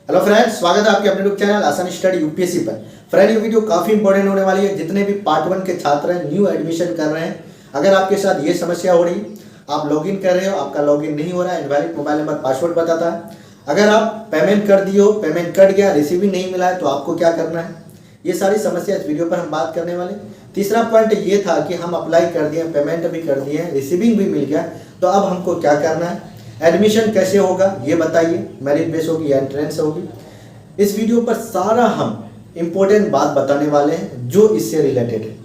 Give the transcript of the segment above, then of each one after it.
Hello friends, स्वागत है आपके अपने यूट्यूब चैनल आसान स्टडी यूपीएससी पर। फ्रेंड, ये वीडियो काफ़ी इंपॉर्टेंट होने वाली है। जितने भी पार्ट 1 के छात्र हैं, न्यू एडमिशन कर रहे हैं, अगर आपके साथ ये समस्या हो रही, आप लॉगिन कर रहे हो, आपका लॉगिन नहीं हो रहा है, इनवैलिड मोबाइल नंबर पासवर्ड बताता है, अगर आप पेमेंट कर दिए हो, पेमेंट कट गया, रिसीविंग नहीं मिला है, तो आपको क्या करना है, ये सारी समस्या इस वीडियो पर हम बात करने वाले। तीसरा पॉइंट ये था कि हम अप्लाई कर दिए, पेमेंट भी कर दिए, रिसीविंग भी मिल गया, तो अब हमको क्या करना है, एडमिशन कैसे होगा ये बताइए, मेरिट बेस होगी या एंट्रेंस होगी। इस वीडियो पर सारा हम इम्पोर्टेंट बात बताने वाले हैं जो इससे रिलेटेड है।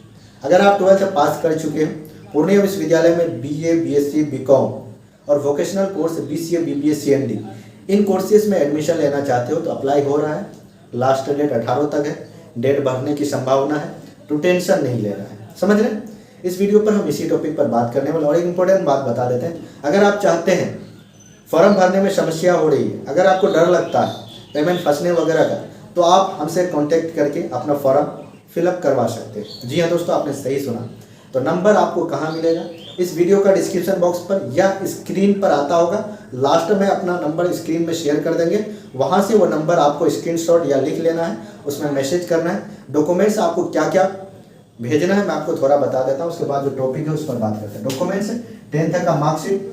अगर आप 12th पास कर चुके हैं, पूर्णिया विश्वविद्यालय में बीए, बीएससी, बीकॉम और vocational course BCA, BBA, CND इन कोर्सेज में एडमिशन लेना चाहते हो तो अप्लाई हो रहा है। लास्ट डेट 18 तक है, डेट बढ़ने की संभावना है, तो टेंशन नहीं लेना है, समझ रहे हैं। इस वीडियो पर हम इसी टॉपिक पर बात करने वाले। और एक इम्पोर्टेंट बात बता देते हैं, अगर आप चाहते हैं फॉर्म भरने में समस्या हो रही है, अगर आपको डर लगता है पेमेंट फंसने वगैरह का, तो आप हमसे कांटेक्ट करके अपना फॉर्म फिलअप करवा सकते हैं। जी हाँ दोस्तों, आपने सही सुना। तो नंबर आपको कहाँ मिलेगा, इस वीडियो का डिस्क्रिप्शन बॉक्स पर या स्क्रीन पर आता होगा। लास्ट में अपना नंबर स्क्रीन में शेयर कर देंगे, वहाँ से वो नंबर आपको स्क्रीनशॉट या लिख लेना है, उसमें मैसेज करना है। डॉक्यूमेंट्स आपको क्या क्या भेजना है मैं आपको थोड़ा बता देता हूँ, उसके बाद जो टॉपिक है उस पर बात करते हैं। डॉक्यूमेंट्स 10th का मार्कशीट,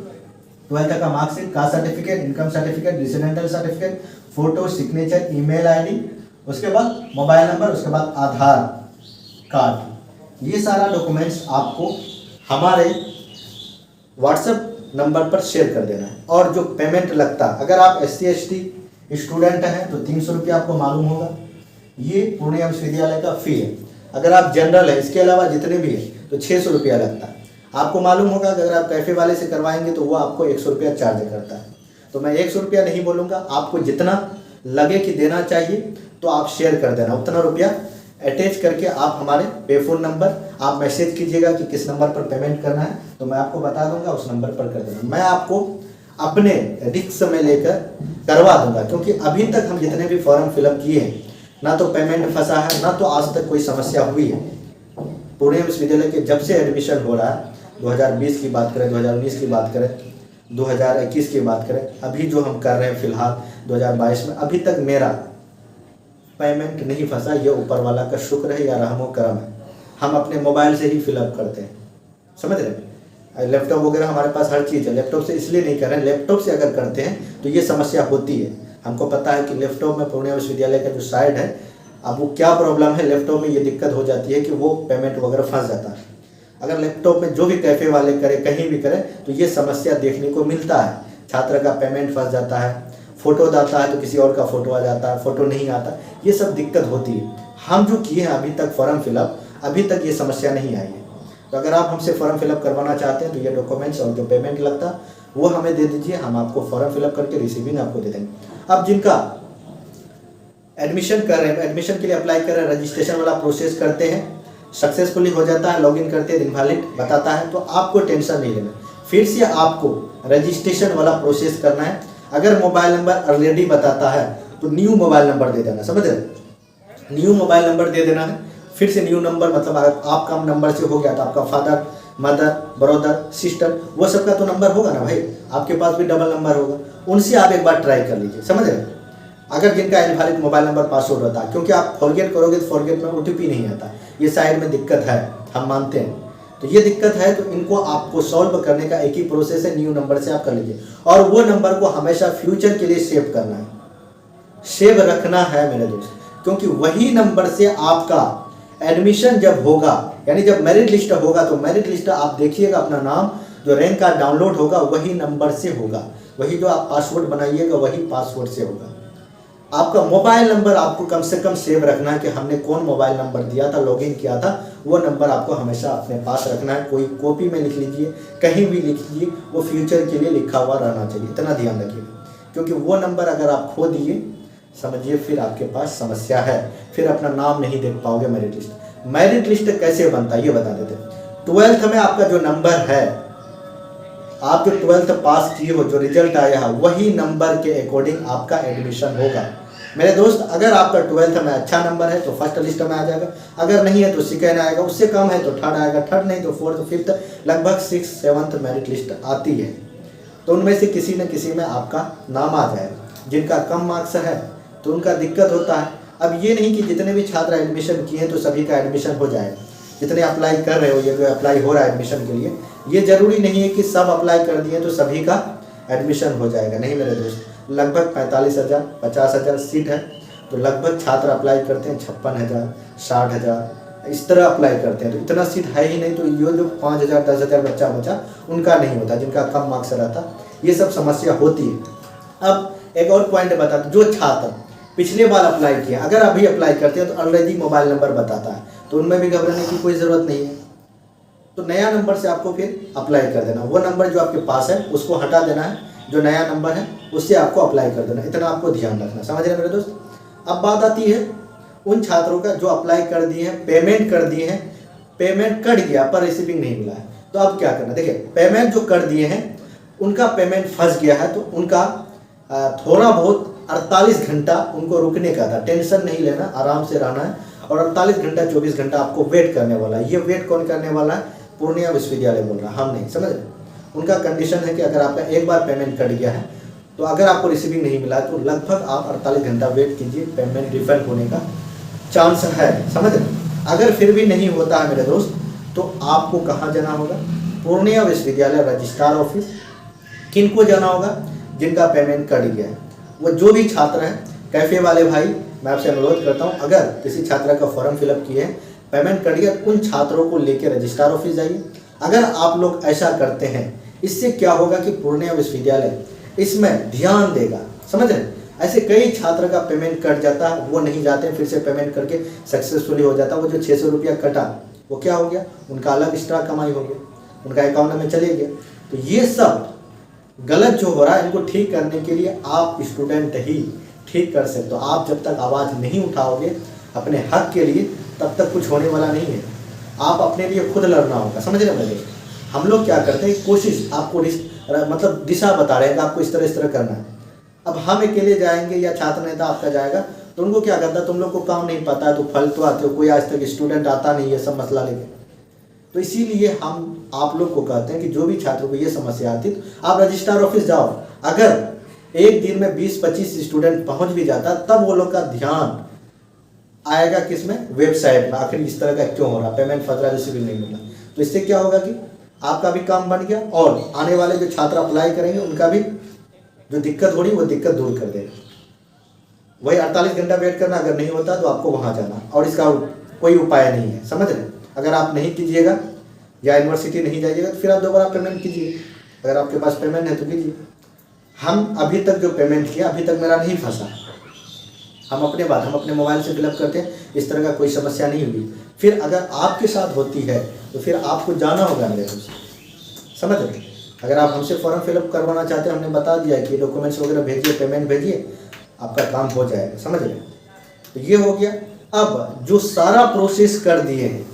12th का marksheet, caste certificate, income certificate, residential certificate, photo, signature, email ID, उसके बाद मोबाइल नंबर, उसके बाद आधार कार्ड। ये सारा डॉक्यूमेंट्स आपको हमारे व्हाट्सएप नंबर पर शेयर कर देना है। और जो पेमेंट लगता है, अगर आप SC/ST स्टूडेंट हैं तो 300 रुपये आपको मालूम होगा, ये पूर्णिया विश्वविद्यालय का फी है। अगर आप जनरल है, इसके अलावा जितने भी हैं तो 600 रुपया लगता है। आपको मालूम होगा कि अगर आप कैफे वाले से करवाएंगे तो वो आपको 100 रुपया चार्ज करता है। तो मैं 100 रुपया नहीं बोलूँगा, आपको जितना लगे कि देना चाहिए तो आप शेयर कर देना, उतना रुपया अटैच करके आप हमारे पे फोन नंबर आप मैसेज कीजिएगा कि किस नंबर पर पेमेंट करना है, तो मैं आपको बता दूंगा, उस नंबर पर कर देना। मैं आपको अपने रिस्क में लेकर करवा दूंगा, क्योंकि अभी तक हम जितने भी फॉर्म फिलअप किए हैं, ना तो पेमेंट फंसा है, ना तो आज तक कोई समस्या हुई है। पूर्णिया विश्वविद्यालय के जब से एडमिशन हो रहा है, 2020 की बात करें, 2019 की बात करें, 2021 की बात करें, अभी जो हम कर रहे हैं फिलहाल 2022 में, अभी तक मेरा पेमेंट नहीं फंसा। ये ऊपर वाला का शुक्र है या रहमो करम है। हम अपने मोबाइल से ही फिलअप करते हैं, समझ रहे हैं। लैपटॉप वगैरह हमारे पास हर चीज़ है, लैपटॉप से इसलिए नहीं कर रहे हैं, लैपटॉप से अगर करते हैं तो ये समस्या होती है। हमको पता है कि लैपटॉप में पूर्णिया विश्वविद्यालय का जो साइड है, अब वो क्या प्रॉब्लम है, लैपटॉप में ये दिक्कत हो जाती है कि वो पेमेंट वगैरह फंस जाता है। अगर लैपटॉप में जो भी कैफे वाले करें, कहीं भी करें, तो ये समस्या देखने को मिलता है। छात्र का पेमेंट फंस जाता है, फोटो आता है तो किसी और का फोटो आ जाता है, फोटो नहीं आता, ये सब दिक्कत होती है। हम जो किए हैं अभी तक फॉर्म फिलअप, अभी तक ये समस्या नहीं आई है। तो अगर आप हमसे फॉर्म फिलअप करवाना चाहते हैं तो ये डॉक्यूमेंट्स और जो पेमेंट लगता है वो हमें दे दीजिए, हम आपको फॉर्म फिलअप करके रिसीविंग आपको दे देंगे। अब जिनका एडमिशन कर रहे हैं, एडमिशन के लिए अप्लाई कर रहे हैं, रजिस्ट्रेशन वाला प्रोसेस करते हैं, सक्सेसफुली हो जाता है, लॉगिन करते हैं, इनवैलिड बताता है, तो आपको टेंशन नहीं लेना। फिर से आपको रजिस्ट्रेशन वाला प्रोसेस करना है। अगर मोबाइल नंबर ऑलरेडी बताता है तो न्यू मोबाइल नंबर दे देना, समझ रहे, न्यू मोबाइल नंबर दे देना है। फिर से न्यू नंबर, मतलब आपका नंबर से हो गया तो आपका फादर, मदर, ब्रदर, सिस्टर, वो सबका तो नंबर होगा ना भाई, आपके पास भी डबल नंबर होगा, उनसे आप एक बार ट्राई कर लीजिए, समझ रहे। अगर जिनका इनवैलिड मोबाइल नंबर पासवर्ड रहता है, क्योंकि आप फॉरगेट करोगे तो फॉरगेट में OTP नहीं आता, ये साइड में दिक्कत है, हम मानते हैं। तो ये दिक्कत है, तो इनको आपको सॉल्व करने का एक ही प्रोसेस है, न्यू नंबर से आप कर लीजिए। और वो नंबर को हमेशा फ्यूचर के लिए सेव करना है, सेव रखना है मेरे दोस्त, क्योंकि वही नंबर से आपका एडमिशन जब होगा, यानी जब मेरिट लिस्ट होगा, तो मेरिट लिस्ट आप देखिएगा, अपना नाम जो रैंक कार्ड डाउनलोड होगा वही नंबर से होगा, वही जो आप पासवर्ड बनाइएगा वही पासवर्ड से होगा। आपका मोबाइल नंबर आपको कम से कम सेव रखना है कि हमने कौन मोबाइल नंबर दिया था, लॉगिन किया था, वो नंबर आपको हमेशा अपने पास रखना है। कोई कॉपी में लिख लीजिए, कहीं भी लिख लीजिए, वो फ्यूचर के लिए लिखा हुआ रहना चाहिए, इतना ध्यान रखिएगा। क्योंकि वो नंबर अगर आप खो दिए, समझिए फिर आपके पास समस्या है, फिर अपना नाम नहीं देख पाओगे मेरिट लिस्ट। मेरिट लिस्ट कैसे बनता है ये बता देते हैं। 12th में आपका जो नंबर है, आप जो 12th पास किए हो, जो रिजल्ट आया है, वही नंबर के अकॉर्डिंग आपका एडमिशन होगा मेरे दोस्त। अगर आपका 12th में अच्छा नंबर है तो फर्स्ट लिस्ट में आ जाएगा, अगर नहीं है तो सेकेंड आएगा, उससे कम है तो थर्ड आएगा, थर्ड नहीं तो फोर्थ, फिफ्थ, लगभग 6th 7th मेरिट लिस्ट आती है। तो उनमें से किसी न किसी में आपका नाम आ जाएगा। जिनका कम मार्क्स है तो उनका दिक्कत होता है। अब ये नहीं कि जितने भी छात्र एडमिशन किए हैं तो सभी का एडमिशन हो जाएगा। जितने अप्लाई कर रहे हो, ये जो अप्लाई हो रहा है एडमिशन के लिए, ये ज़रूरी नहीं है कि सब अप्लाई कर दिए तो सभी का एडमिशन हो जाएगा। नहीं मेरे दोस्त, लगभग 45,000 50,000 सीट है, तो लगभग छात्र अप्लाई करते हैं 56,000 60,000 इस तरह अप्लाई करते हैं। तो इतना सीट है ही नहीं, तो ये जो 5,000 10,000 बच्चा बचा उनका नहीं होता, जिनका कम मार्क्स रहता, ये सब समस्या होती है। अब एक और पॉइंट बता, जो छात्र पिछले बार अप्लाई किया अगर अभी अप्लाई करते हैं तो ऑलरेडी मोबाइल नंबर बताता है, तो उनमें भी घबराने की कोई ज़रूरत नहीं है। तो नया नंबर से आपको फिर अप्लाई कर देना। वो नंबर जो आपके पास है उसको हटा देना है, जो नया नंबर है उससे आपको अप्लाई कर देना। इतना आपको ध्यान रखना, समझ रहे हैं मेरे दोस्त। अब बात आती है उन छात्रों का जो अप्लाई कर दिए हैं, पेमेंट कर दिए हैं, पेमेंट कट गया पर रिसीविंग नहीं मिला है, तो अब क्या करना। देखिए, पेमेंट जो कर दिए हैं उनका पेमेंट फंस गया है, तो उनका थोड़ा बहुत 48 घंटा उनको रुकने का था। टेंशन नहीं लेना, आराम से रहना है, और 48 घंटा 24 घंटा आपको वेट करने वाला है। ये वेट कौन करने वाला है? पूर्णिया विश्वविद्यालय बोल रहा है, हम नहीं, समझ रहे। उनका कंडीशन है कि अगर आपका एक बार पेमेंट कट गया है तो अगर आपको रिसीविंग नहीं मिला तो लगभग आप 48 घंटा वेट कीजिए, पेमेंट रिफंड होने का चांस है, समझ रहे। अगर फिर भी नहीं होता है मेरे दोस्त, तो आपको कहाँ जाना होगा? पूर्णिया विश्वविद्यालय रजिस्ट्रार ऑफिस। किनको जाना होगा? जिनका पेमेंट कट गया है। वो जो भी छात्र हैं, कैफ़े वाले भाई, मैं आपसे अनुरोध करता हूं, अगर किसी छात्र का फॉर्म फिलअप किए हैं, पेमेंट कट गया, उन छात्रों को लेकर रजिस्ट्रार ऑफिस जाइए। अगर आप लोग ऐसा करते हैं, इससे क्या होगा कि पूर्णिया विश्वविद्यालय इसमें ध्यान देगा, समझ रहे। ऐसे कई छात्र का पेमेंट कट जाता है, वो नहीं जाते, फिर से पेमेंट करके सक्सेसफुली हो जाता। वो जो 600 रुपया कटा वो क्या हो गया? उनका अलग एक्स्ट्रा कमाई हो गया, उनका अकाउंट में चले गया। तो ये सब गलत जो हो रहा है, इनको ठीक करने के लिए आप स्टूडेंट ही ठीक कर सकते हो। आप जब तक आवाज़ नहीं उठाओगे अपने हक के लिए, तब तक कुछ होने वाला नहीं है। आप अपने लिए खुद लड़ना होगा, समझ रहे मेरे। हम लोग क्या करते हैं, कोशिश आपको मतलब दिशा बता रहे हैं कि आपको इस तरह करना है। अब हम अकेले जाएंगे या छात्र नेता आपका जाएगा, तो उनको क्या करता है, तुम लोग को काम नहीं पता है तो फालतू आते हो, कोई आज तक स्टूडेंट आता नहीं है सब मसला लेके। तो इसीलिए हम आप लोग को कहते हैं कि जो भी छात्रों को ये समस्या आती तो आप रजिस्ट्रार ऑफिस जाओ। अगर एक दिन में 20-25 स्टूडेंट पहुंच भी जाता, तब वो लोग का ध्यान आएगा किसमें? वेबसाइट में। आखिर इस तरह का क्यों हो रहा, पेमेंट फंस रहा, रिसीविंग नहीं मिला। तो इससे क्या होगा कि आपका भी काम बन गया, और आने वाले जो छात्र अप्लाई करेंगे उनका भी जो दिक्कत हो रही वो दिक्कत दूर कर देगा। वही 48 घंटा वेट करना, अगर नहीं होता तो आपको वहाँ जाना, और इसका कोई उपाय नहीं है, समझ रहे। अगर आप नहीं कीजिएगा या यूनिवर्सिटी नहीं जाइएगा तो फिर आप दोबारा पेमेंट कीजिए। अगर आपके पास पेमेंट है तो कीजिए। हम अभी तक जो पेमेंट किया, अभी तक मेरा नहीं फंसा। हम अपने मोबाइल से फिलअप करते हैं, इस तरह का कोई समस्या नहीं हुई। फिर अगर आपके साथ होती है तो फिर आपको जाना होगा मेरे दोस्त, समझ रहे। अगर आप हमसे फॉर्म फिलअप करवाना चाहते हैं, हमने बता दिया कि डॉक्यूमेंट्स वगैरह भेजिए, पेमेंट भेजिए, आपका काम हो जाएगा, समझ रहे। तो ये हो गया। अब जो सारा प्रोसेस कर दिए हैं,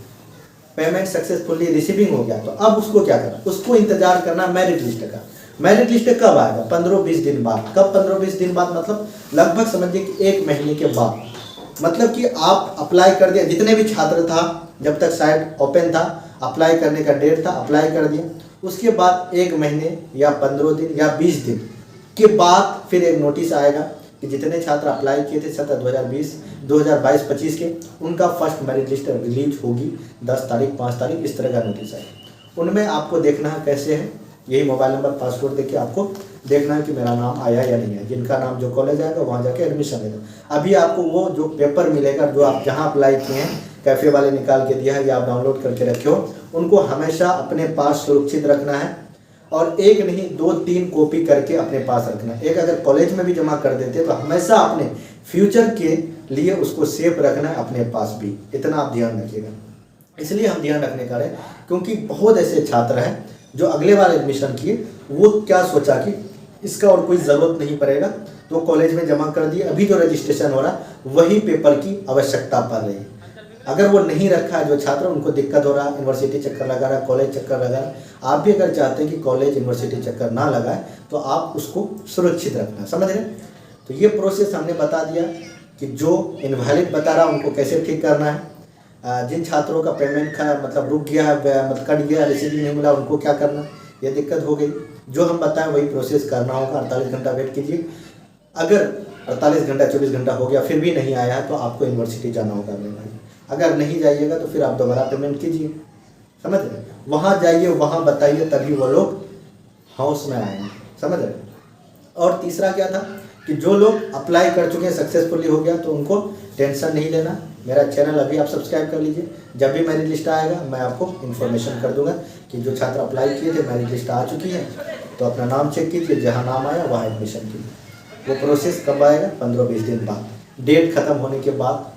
पेमेंट सक्सेसफुली रिसीविंग हो गया, तो अब उसको क्या करना? उसको इंतजार करना मेरिट लिस्ट का। मेरिट लिस्ट कब आएगा? 15-20 दिन बाद। कब 15-20 दिन बाद? मतलब लगभग समझिए कि 1 महीने के बाद। मतलब कि आप अप्लाई कर दिया, जितने भी छात्र था, जब तक साइट ओपन था, अप्लाई करने का डेट था, अप्लाई कर दिया। उसके बाद 1 महीने या 15 दिन या 20 दिन के बाद फिर एक नोटिस आएगा कि जितने छात्र अप्लाई किए थे सत्र 2022-25 के, उनका फर्स्ट मेरिट लिस्ट रिलीज होगी 10 तारीख 5 तारीख, इस तरह का नोटिस आएगा। उनमें आपको देखना है कैसे है, यही मोबाइल नंबर पासवर्ड देके आपको देखना है कि मेरा नाम आया या नहीं है। जिनका नाम जो कॉलेज आएगा वहाँ जाके एडमिशन लेना। अभी आपको वो जो पेपर मिलेगा, जो आप जहाँ अप्लाई किए हैं, कैफ़े वाले निकाल के दिया है या आप डाउनलोड करके रखे हो, उनको हमेशा अपने पास सुरक्षित रखना है, और एक नहीं 2-3 कॉपी करके अपने पास रखना है। एक अगर कॉलेज में भी जमा कर देते तो हमेशा अपने फ्यूचर के लिए उसको सेफ रखना है अपने पास भी, इतना आप ध्यान रखिएगा। इसलिए हम ध्यान रखने का रहे, क्योंकि बहुत ऐसे छात्र हैं जो अगले बार एडमिशन किए, वो क्या सोचा कि इसका और कोई ज़रूरत नहीं पड़ेगा, तो कॉलेज में जमा कर दिए। अभी जो रजिस्ट्रेशन हो रहा वही पेपर की आवश्यकता पड़ रही है। अगर वो नहीं रखा है जो छात्र, उनको दिक्कत हो रहा है, यूनिवर्सिटी चक्कर लगा रहा है, कॉलेज चक्कर लगा रहा है। आप भी अगर चाहते हैं कि कॉलेज यूनिवर्सिटी चक्कर ना लगाए, तो आप उसको सुरक्षित रखना, समझ रहे। तो ये प्रोसेस हमने बता दिया कि जो इनवैलिड बता रहा उनको कैसे ठीक करना है। जिन छात्रों का पेमेंट का मतलब रुक गया है, मतलब कट गया, रिसीविंग नहीं मिला, उनको क्या करना, ये दिक्कत हो गई। जो हम बताएं वही प्रोसेस करना होगा। 48 घंटा वेट कीजिए, अगर 48 घंटा 24 घंटा हो गया फिर भी नहीं आया है तो आपको यूनिवर्सिटी जाना होगा मेरे भाई। अगर नहीं जाइएगा तो फिर आप दोबारा पेमेंट कीजिए, समझ रहे, वहाँ जाइए, वहाँ बताइए, तभी वो लोग हाउस में आएंगे, समझ रहे। और तीसरा क्या था कि जो लोग अप्लाई कर चुके हैं सक्सेसफुली हो गया तो उनको टेंशन नहीं लेना। मेरा चैनल अभी आप सब्सक्राइब कर लीजिए, जब भी मेरिट लिस्ट आएगा मैं आपको इन्फॉर्मेशन कर दूंगा कि जो छात्र अप्लाई किए थे मेरिट लिस्ट आ चुकी है, तो अपना नाम चेक कीजिए, जहाँ नाम आया वहाँ एडमिशन कीजिए। वो प्रोसेस कब आएगा? 15-20 दिन बाद, डेट ख़त्म होने के बाद।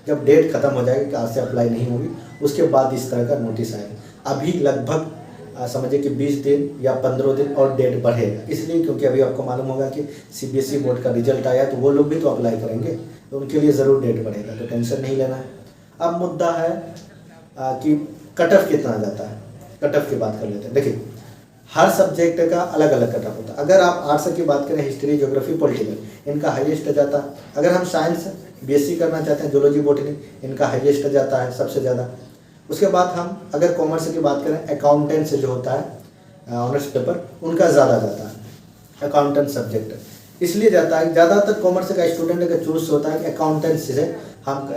जब डेट ख़त्म हो जाएगी कि आज से अप्लाई नहीं होगी, उसके बाद इस तरह का नोटिस आएगा। अभी लगभग समझिए कि 20 दिन या 15 दिन और डेट बढ़ेगा, इसलिए क्योंकि अभी आपको मालूम होगा कि CBSE बोर्ड का रिजल्ट आया तो वो लोग भी तो अप्लाई करेंगे, तो उनके लिए ज़रूर डेट बढ़ेगा, तो टेंशन नहीं लेना है। अब मुद्दा है कि कट ऑफ कितना जाता है। कट ऑफ की बात कर लेते हैं। देखिए, हर सब्जेक्ट का अलग अलग कट ऑफ होता है। अगर आप आर्ट्स की बात करें, हिस्ट्री, ज्योग्राफी, पॉलिटिकल, इनका हाईएस्ट जाता है। अगर हम साइंस BSc करना चाहते हैं, जूलॉजी, बॉटनी, इनका हाईएस्ट जाता है सबसे ज़्यादा। उसके बाद हम अगर कॉमर्स की बात करें, अकाउंटेंट से जो होता है ऑनर्स पेपर, उनका ज़्यादा जाता है अकाउंटेंट सब्जेक्ट। इसलिए जाता है, ज़्यादातर कॉमर्स का स्टूडेंट का चूज होता है कि अकाउंटेंट से हम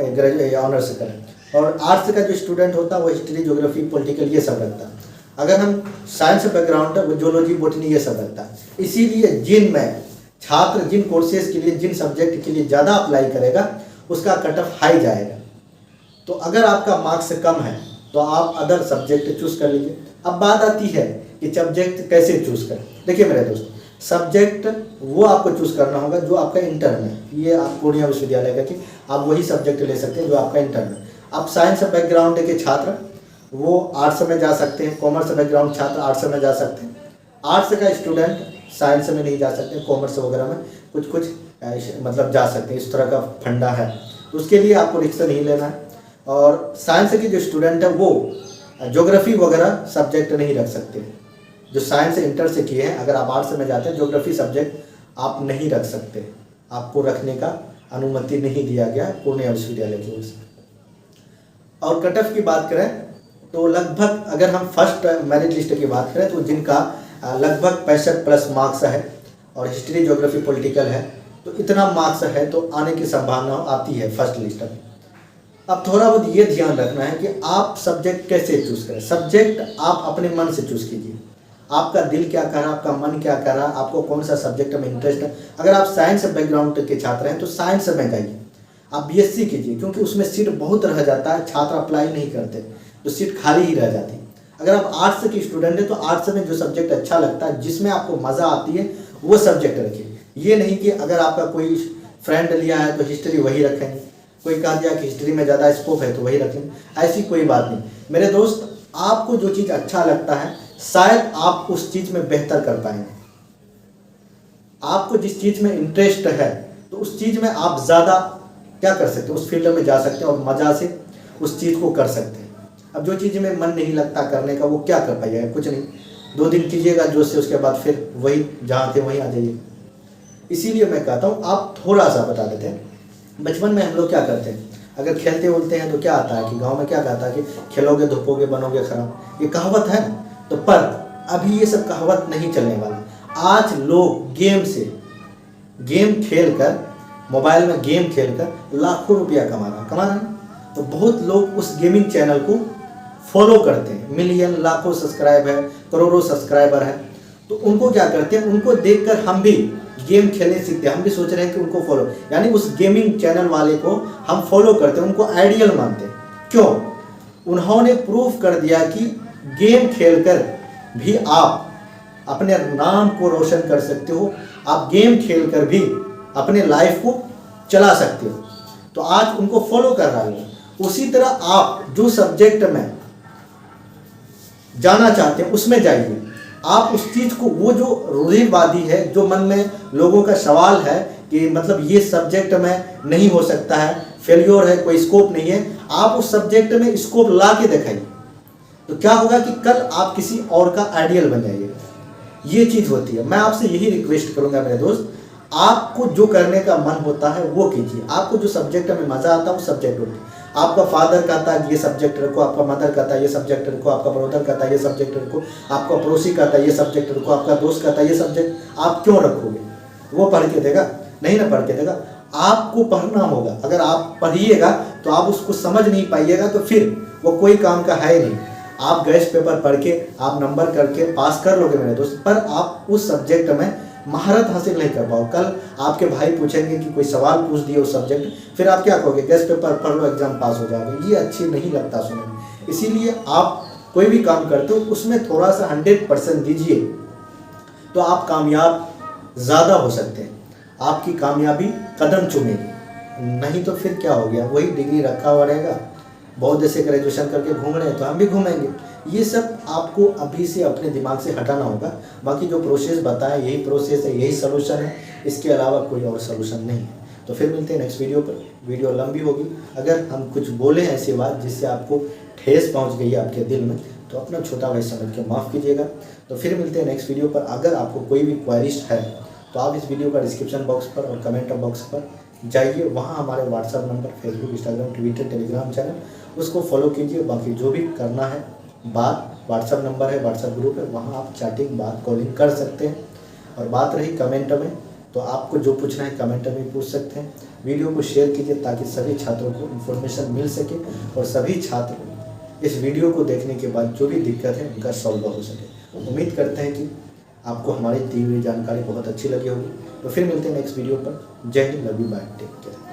ऑनर्स करें, और आर्ट्स का जो स्टूडेंट होता है वो हिस्ट्री, ज्योग्राफी, पॉलिटिकल ये सब रखता है। अगर हम साइंस बैकग्राउंड है वो जूलॉजी, बॉटनी ये सब रखता है। इसीलिए जिनमें छात्र जिन कोर्सेज के लिए, जिन सब्जेक्ट के लिए ज़्यादा अप्लाई करेगा उसका कट ऑफ हाई जाएगा। तो अगर आपका मार्क्स कम है तो आप अदर सब्जेक्ट चूज कर लीजिए। अब बात आती है कि सब्जेक्ट कैसे चूज करें। देखिए मेरे दोस्त, सब्जेक्ट वो आपको चूज करना होगा जो आपका इंटर में, ये आप पूर्णिया विश्वविद्यालय का कि आप वही सब्जेक्ट ले सकते हैं जो आपका इंटर में। आप साइंस बैकग्राउंड के छात्र वो आर्ट्स में जा सकते हैं, कॉमर्स बैकग्राउंड छात्र आर्ट्स में जा सकते हैं, आर्ट्स का स्टूडेंट साइंस में नहीं जा सकते, कॉमर्स वगैरह में कुछ मतलब जा सकते हैं, इस तरह का फंडा है। तो उसके लिए आपको रिस्क नहीं लेना है। और साइंस के जो स्टूडेंट है वो ज्योग्राफी वगैरह सब्जेक्ट नहीं रख सकते। जो साइंस इंटर से किए हैं, अगर आप आर्ट्स में जाते हैं, ज्योग्राफी सब्जेक्ट आप नहीं रख सकते, आपको रखने का अनुमति नहीं दिया गया पूर्णिया विश्वविद्यालय की ओर से। और कट ऑफ की बात करें तो लगभग, अगर हम फर्स्ट मेरिट लिस्ट की बात करें तो जिनका लगभग 65+ मार्क्स है और हिस्ट्री, ज्योग्राफी, पॉलिटिकल है, तो इतना मार्क्स है तो आने की संभावना आती है फर्स्ट लिस्ट में। अब थोड़ा बहुत ये ध्यान रखना है कि आप सब्जेक्ट कैसे चूज करें। सब्जेक्ट आप अपने मन से चूज कीजिए, आपका दिल क्या कह रहा, आपका मन क्या कह रहा, आपको कौन सा सब्जेक्ट में इंटरेस्ट है। अगर आप साइंस बैकग्राउंड के छात्र हैं तो साइंस में जाइए, आप BSc कीजिए, क्योंकि उसमें सीट बहुत रह जाता है, छात्र अप्लाई नहीं करते तो सीट खाली ही रह जाती है। अगर आप आर्ट्स के स्टूडेंट हैं तो आर्ट्स में जो सब्जेक्ट अच्छा लगता है, जिसमें आपको मज़ा आती है, वो सब्जेक्ट रखिए। ये नहीं कि अगर आपका कोई फ्रेंड लिया है तो हिस्ट्री वही रखेंगे, कोई कह दिया कि हिस्ट्री में ज़्यादा स्कोप है तो वही रखेंगे, ऐसी कोई बात नहीं। मेरे दोस्त, आपको जो चीज़ अच्छा लगता है शायद आप उस चीज़ में बेहतर कर पाएंगे। आपको जिस चीज़ में इंटरेस्ट है तो उस चीज़ में आप ज़्यादा क्या कर सकते हैं, उस फील्ड में जा सकते हैं और मज़ा से उस चीज़ को कर सकते हैं। अब जो चीज़ में मन नहीं लगता करने का, वो क्या कर पाइएगा? कुछ नहीं। 2 दिन कीजिएगा जो से, उसके बाद फिर वही जहाँ थे वहीं आ जाइए। इसीलिए मैं कहता हूँ आप थोड़ा सा बता देते हैं। बचपन में हम लोग क्या करते हैं, अगर खेलते उलते हैं तो क्या आता है कि गांव में क्या कहता है कि खेलोगे धोपोगे बनोगे खराब, ये कहावत है ना। तो पर अभी ये सब कहावत नहीं चलने वाला। आज लोग गेम खेल कर, मोबाइल में गेम खेलकर लाखों रुपया कमा रहा है। तो बहुत लोग उस गेमिंग चैनल को फॉलो करते हैं, मिलियन लाखों सब्सक्राइब है, करोड़ों सब्सक्राइबर है। तो उनको क्या करते हैं, उनको देखकर हम भी गेम खेलने सीखते हैं। हम भी सोच रहे हैं कि उनको फॉलो, यानी उस गेमिंग चैनल वाले को हम फॉलो करते हैं, उनको आइडियल मानते हैं। क्यों? उन्होंने प्रूफ कर दिया कि गेम खेलकर भी आप अपने नाम को रोशन कर सकते हो, आप गेम खेलकर भी अपने लाइफ को चला सकते हो। तो आज उनको फॉलो कर रहा है। उसी तरह आप जो सब्जेक्ट में जाना चाहते हैं उसमें जाइए। आप उस चीज़ को, वो जो रूढ़िवादी है, जो मन में लोगों का सवाल है कि मतलब ये सब्जेक्ट में नहीं हो सकता है, फेल्योर है, कोई स्कोप नहीं है, आप उस सब्जेक्ट में स्कोप ला के दिखाइए। तो क्या होगा कि कल आप किसी और का आइडियल बन जाइएगा। ये चीज़ होती है। मैं आपसे यही रिक्वेस्ट करूंगा मेरे दोस्त, आपको जो करने का मन होता है वो कीजिए। आपको जो सब्जेक्ट में मज़ा आता है वो सब्जेक्ट रखिए। आपका फादर कहता है ये सब्जेक्ट रखो, आपका मदर कहता है ये सब्जेक्ट रखो, आपका ब्रदर कहता है ये सब्जेक्ट रखो, आपका पड़ोसी कहता है ये सब्जेक्ट रखो, आपका दोस्त कहता है ये सब्जेक्ट, आप क्यों रखोगे? वो पढ़ के देगा। नहीं ना पढ़ के देगा, आपको पढ़ना होगा। अगर आप पढ़िएगा तो आप उसको समझ नहीं पाइएगा तो फिर वो कोई काम का है नहीं। आप गैस पेपर पढ़ के आप नंबर करके पास कर लोगे मेरे दोस्त, पर आप उस सब्जेक्ट में महारत हासिल नहीं कर पाओ। कल आपके भाई पूछेंगे कि कोई सवाल पूछ दिए उस सब्जेक्ट, फिर आप क्या कहोगे, गैस पेपर पढ़ लो एग्जाम पास हो जाओगे। ये अच्छी नहीं लगता सुनने में। इसीलिए आप कोई भी काम करते हो उसमें थोड़ा सा 100% दीजिए तो आप कामयाब ज़्यादा हो सकते हैं, आपकी कामयाबी कदम चूमेगी। नहीं तो फिर क्या हो गया, वही डिग्री रखा हुआ रहेगा। बहुत जैसे ग्रेजुएशन करके घूम रहे हैं तो हम भी घूमेंगे। ये सब आपको अभी से अपने दिमाग से हटाना होगा। बाकी जो प्रोसेस बताएं यही प्रोसेस है, यही सोल्यूशन है, इसके अलावा कोई और सोल्यूशन नहीं है। तो फिर मिलते हैं नेक्स्ट वीडियो पर। वीडियो लंबी होगी, अगर हम कुछ बोले ऐसी बात जिससे आपको ठेस पहुंच गई है आपके दिल में तो अपना छोटा भाई समझ के माफ़ कीजिएगा। तो फिर मिलते हैं नेक्स्ट वीडियो पर। अगर आपको कोई भी क्वेरीज है तो आप इस वीडियो का डिस्क्रिप्शन बॉक्स पर और कमेंट बॉक्स पर जाइए, वहाँ हमारे WhatsApp number, Facebook, Instagram, Twitter, Telegram channel उसको फॉलो कीजिए। बाकी जो भी करना है बात, व्हाट्सअप नंबर है, व्हाट्सअप ग्रुप है, वहाँ आप चैटिंग बात कॉलिंग कर सकते हैं। और बात रही कमेंट में, तो आपको जो पूछना है कमेंट में पूछ सकते हैं। वीडियो को शेयर कीजिए ताकि सभी छात्रों को इन्फॉर्मेशन मिल सके और सभी छात्र इस वीडियो को देखने के बाद जो भी दिक्कत है उनका सॉल्व हो सके। उम्मीद करते हैं कि आपको हमारी दी हुई जानकारी बहुत अच्छी लगी होगी। तो फिर मिलते हैं नेक्स्ट वीडियो पर। जय Hind, love you, bye, take care.